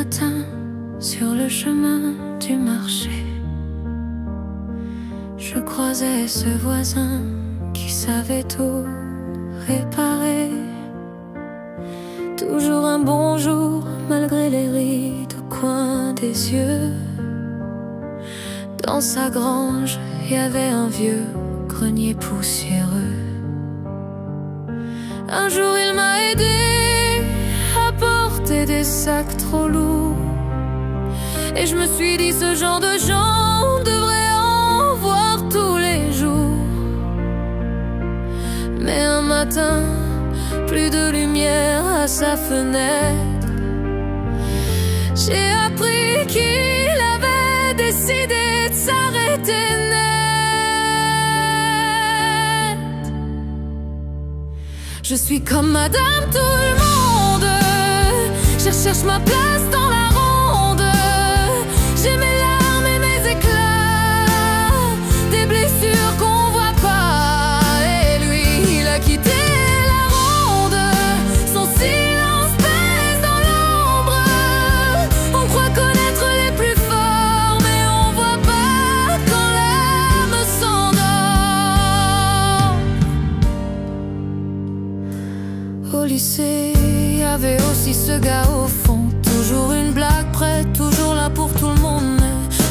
matin, sur le chemin du marché, je croisais ce voisin qui savait tout réparer. Toujours un bonjour malgré les rides au coin des yeux. Dans sa grange, il y avait un vieux grenier poussiéreux. Un jour il m'a aidé à porter des sacs trop lourds, et je me suis dit, ce genre de gens devraient en voir tous les jours. Mais un matin, plus de lumière à sa fenêtre, j'ai appris qu'il avait décidé de s'arrêter net. Je suis comme madame tout le monde, je recherche ma place dans la ronde. J'ai mes larmes et mes éclats, des blessures qu'on voit pas. Et lui, il a quitté la ronde, son silence pèse dans l'ombre. On croit connaître les plus forts, mais on voit pas quand l'âme s'endort. Au lycée, il y avait aussi ce gars au fond, toujours une blague prête, toujours là pour tout le monde.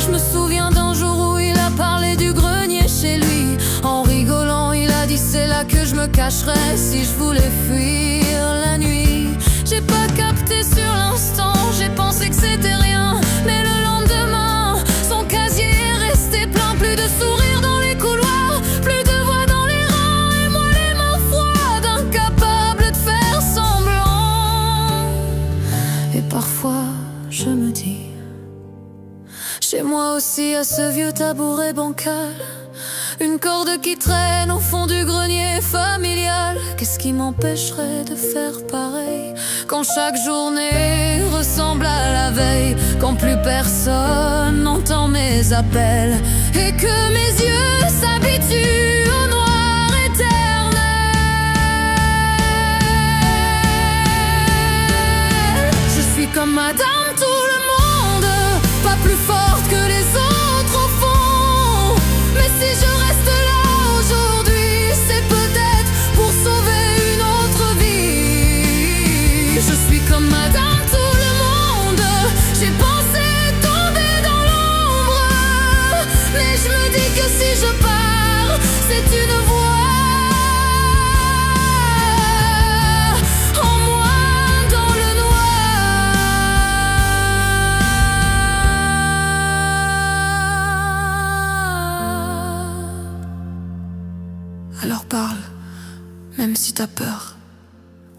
Je me souviens d'un jour où il a parlé du grenier chez lui. En rigolant, il a dit, c'est là que je me cacherais si je voulais fuir la nuit. J'ai pas capté sur l'instant, j'ai pensé que c'était rien. Mais le lendemain, son casier est resté plein. Plus de sourires dans les couloirs, plus de voix dans les rangs. Et moi les mains froides, incapable de faire semblant. Et parfois je me dis, chez moi aussi à ce vieux tabouret bancal, une corde qui traîne au fond du grenier familial. Qu'est-ce qui m'empêcherait de faire pareil quand chaque journée ressemble à la veille, quand plus personne n'entend mes appels et que mes yeux s'habituent au noir éternel. Je suis comme madame tout le monde, pas plus forte que les autres au fond. Mais si je reste là aujourd'hui, c'est peut-être pour sauver une autre vie. Je suis comme madame tout le monde, j'ai pensé tomber dans l'ombre. Mais je me dis que si je pars, c'est une voix en moins dans le noir. Alors parle, même si t'as peur.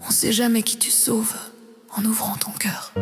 On sait jamais qui tu sauves en ouvrant ton cœur.